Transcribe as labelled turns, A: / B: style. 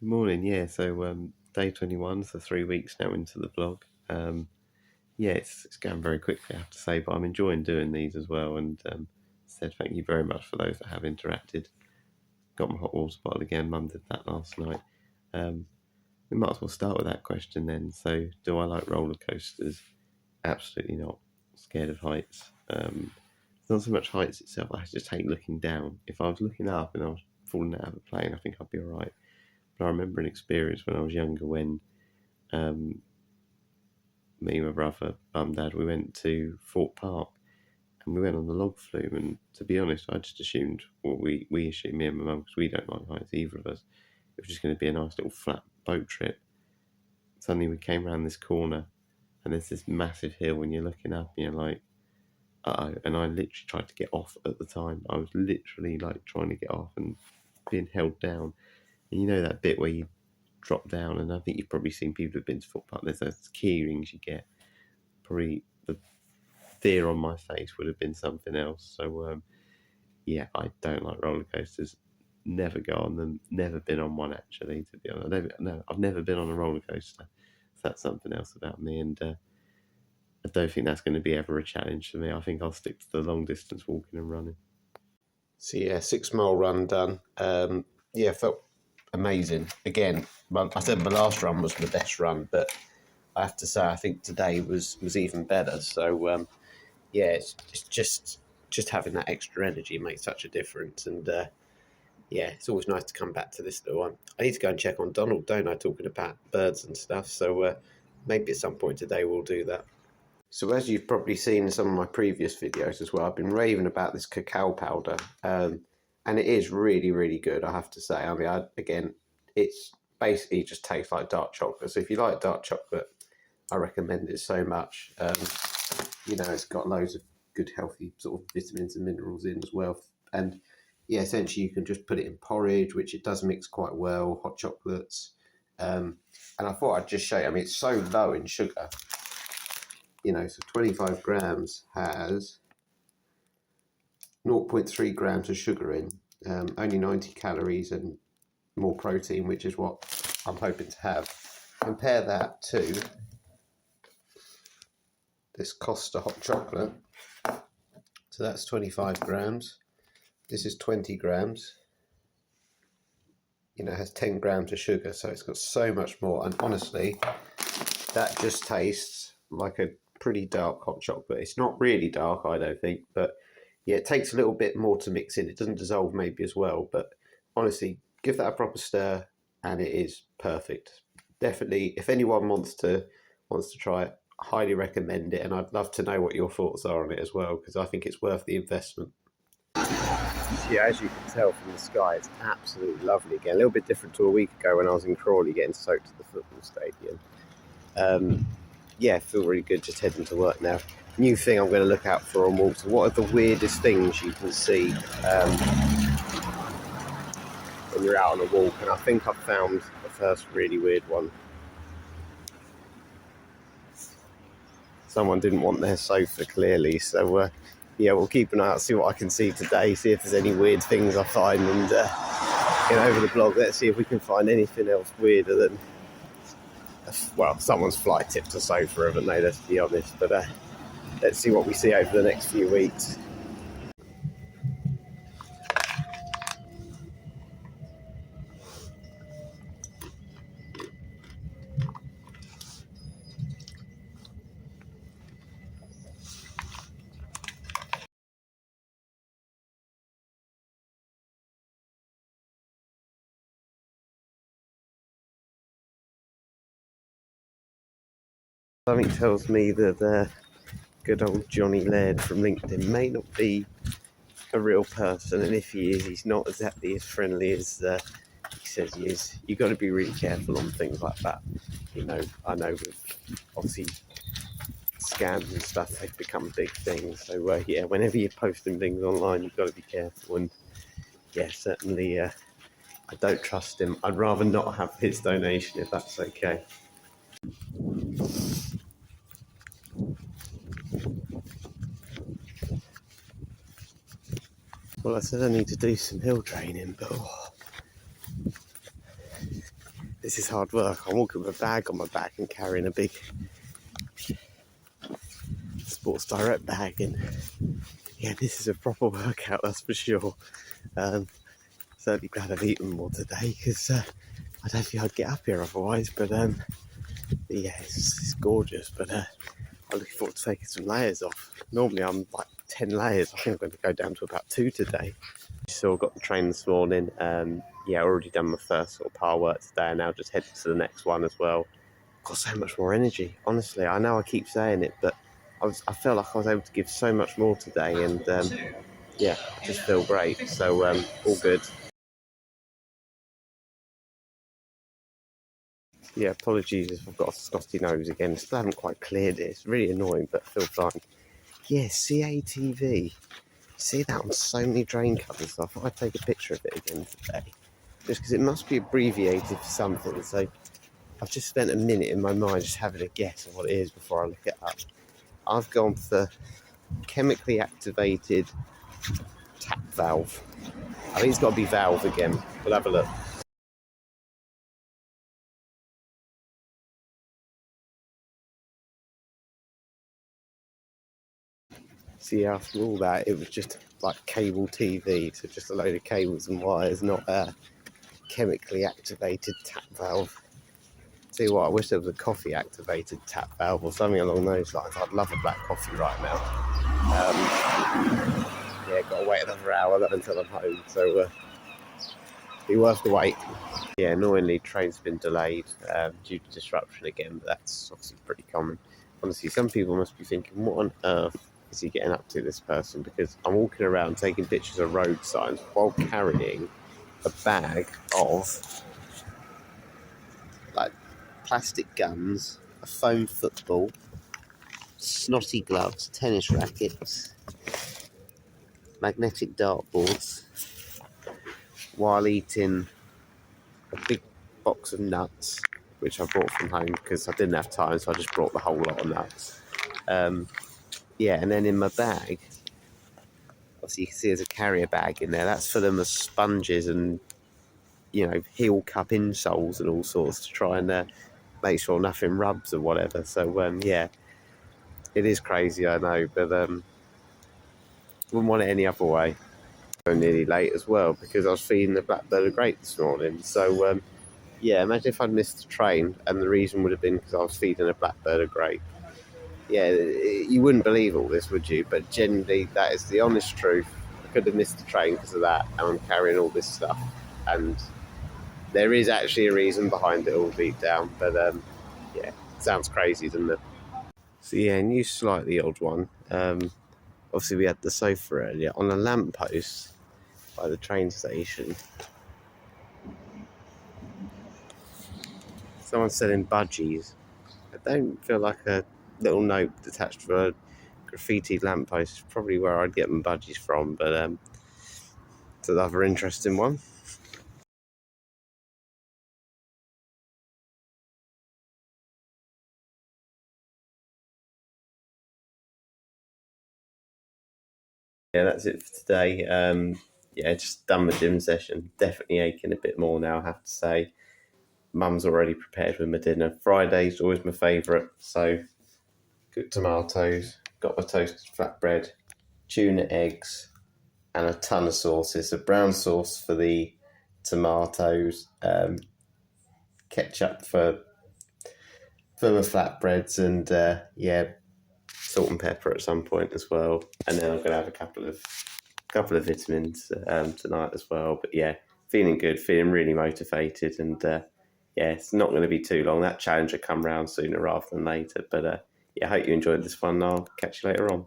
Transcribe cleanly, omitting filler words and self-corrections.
A: Good morning. Yeah, so day 21, so 3 weeks now into the vlog. Yeah, it's going very quickly, I have to say, but I'm enjoying doing these as well. And said thank you very much for those that have interacted. Got my hot water bottle again. Mum did that last night. We might as well start with that question then. So, do I like roller coasters? Absolutely not. Scared of heights. It's not so much heights itself. I just hate looking down. If I was looking up and I was falling out of a plane, I think I'd be all right. But I remember an experience when I was younger when me, my brother, mum, dad, we went to Fort Park and we went on the log flume. And to be honest, I just assumed, well, we assumed, me and my mum, because we don't like heights, either of us, it was just going to be a nice little flat boat trip. Suddenly we came around this corner and there's this massive hill and you're looking up and you're like, uh-oh. And I literally tried to get off at the time. I was literally like trying to get off and being held down. And you know that bit where you drop down, and I think you've probably seen people who've been to Fort Park, there's those key rings you get. Probably the fear on my face would have been something else. So yeah, I don't like roller coasters. Never go on them. Never been on one, actually, to be honest. I've never been on a roller coaster. So that's something else about me, and I don't think that's going to be ever a challenge for me. I think I'll stick to the long distance walking and running.
B: So yeah, 6 mile run done. Yeah, felt amazing. Again, I said my last run was my best run, but I have to say I think today was even better. So yeah, it's just having that extra energy makes such a difference. And yeah, it's always nice to come back to this little one. I need to go and check on Donald, don't I, talking about birds and stuff. So maybe at some point today we'll do that. So as you've probably seen in some of my previous videos as well, I've been raving about this cacao powder, and it is really, really good, I have to say. I mean, again, it's basically just tastes like dark chocolate. So if you like dark chocolate, I recommend it so much. You know, it's got loads of good, healthy sort of vitamins and minerals in as well. And yeah, essentially you can just put it in porridge, which it does mix quite well, hot chocolates. And I thought I'd just show you, I mean, it's so low in sugar. You know, so 25 grams has 0.3 grams of sugar in, only 90 calories and more protein, which is what I'm hoping to have. Compare that to this Costa hot chocolate. So that's 25 grams. This is 20 grams. You know, it has 10 grams of sugar, so it's got so much more. And honestly, that just tastes like a pretty dark hot chocolate. It's not really dark, I don't think, but yeah, it takes a little bit more to mix in. It doesn't dissolve maybe as well, but honestly, give that a proper stir and it is perfect. Definitely, if anyone wants to try it, I highly recommend it, and I'd love to know what your thoughts are on it as well, because I think it's worth the investment. Yeah, as you can tell from the sky, it's absolutely lovely again. A little bit different to a week ago when I was in Crawley getting soaked at the football stadium. Yeah, feel really good just heading to work now. New thing I'm going to look out for on walks. What are the weirdest things you can see when you're out on a walk? And I think I've found the first really weird one. Someone didn't want their sofa, clearly, so yeah, we'll keep an eye out, see what I can see today, see if there's any weird things I find, and get over the blog, let's see if we can find anything else weirder than, well, someone's fly tipped a sofa, haven't they, let's be honest, but let's see what we see over the next few weeks. Something tells me that good old Johnny Laird from LinkedIn may not be a real person, and if he is, he's not exactly as friendly as he says he is. You've got to be really careful on things like that. You know, I know with obviously scams and stuff, they've become a big thing. So yeah, whenever you're posting things online, you've got to be careful. And yeah, certainly I don't trust him. I'd rather not have his donation if that's okay. Well, I said I need to do some hill training, but
A: This is hard work. I'm walking with a bag on my back and carrying a big Sports Direct bag, and yeah, this is a proper workout, that's for sure. Certainly glad I've eaten more today, because I don't think I'd get up here otherwise, but yeah, it's gorgeous, but I'm looking forward to taking some layers off. Normally I'm like 10 layers, I think I'm going to go down to about 2 today. So I got the train this morning, yeah, already done my first sort of power work today, and now just headed to the next one as well. Got so much more energy, honestly. I know I keep saying it, but I felt like I was able to give so much more today, and yeah, I just feel great, so all good. Yeah, apologies if I've got a snotty nose again. Still haven't quite cleared it. It's really annoying, but I feel fine. Yeah, CATV. See that on so many drain covers. So I thought I'd take a picture of it again today, just because it must be abbreviated for something. So I've just spent a minute in my mind just having a guess of what it is before I look it up. I've gone for chemically activated tap valve. I think it's got to be valve again. We'll have a look. See, after all that, it was just like cable TV, so just a load of cables and wires, not a chemically activated tap valve. Tell you what, I wish there was a coffee activated tap valve or something along those lines. I'd love a black coffee right now. Yeah, got to wait another hour until I'm home, so be worth the wait. Yeah, annoyingly, train's been delayed due to disruption again, but that's obviously pretty common. Honestly, some people must be thinking, what on earth is he getting up to, this person? Because I'm walking around taking pictures of road signs while carrying a bag of like plastic guns, a foam football, snotty gloves, tennis rackets, magnetic dartboards, while eating a big box of nuts, which I brought from home because I didn't have time, so I just brought the whole lot of nuts. Yeah, and then in my bag, obviously you can see there's a carrier bag in there. That's for them as sponges and, you know, heel cup insoles and all sorts to try and make sure nothing rubs or whatever. So yeah, it is crazy, I know, but wouldn't want it any other way. I'm nearly late as well because I was feeding the blackbird a grape this morning. So yeah, imagine if I'd missed the train and the reason would have been because I was feeding a blackbird a grape. Yeah, you wouldn't believe all this, would you? But generally, that is the honest truth. I could have missed the train because of that, and I'm carrying all this stuff. And there is actually a reason behind it all deep down. But yeah, sounds crazy, doesn't it? So yeah, new slightly odd one. Obviously, we had the sofa earlier on a lamppost by the train station. Someone's selling budgies. I don't feel like a little note attached to a graffiti lamppost is probably where I'd get my budgies from, but it's another interesting one. Yeah, that's it for today. Yeah, just done my gym session. Definitely aching a bit more now, I have to say. Mum's already prepared with my dinner. Friday's always my favourite, so cooked tomatoes, got my toasted flatbread, tuna eggs, and a ton of sauces. A brown sauce for the tomatoes, ketchup for my flatbreads, and yeah, salt and pepper at some point as well. And then I'm gonna have a couple of vitamins tonight as well. But yeah, feeling good, feeling really motivated, and yeah, it's not going to be too long. That challenge will come round sooner rather than later. But yeah, I hope you enjoyed this one. I'll catch you later on.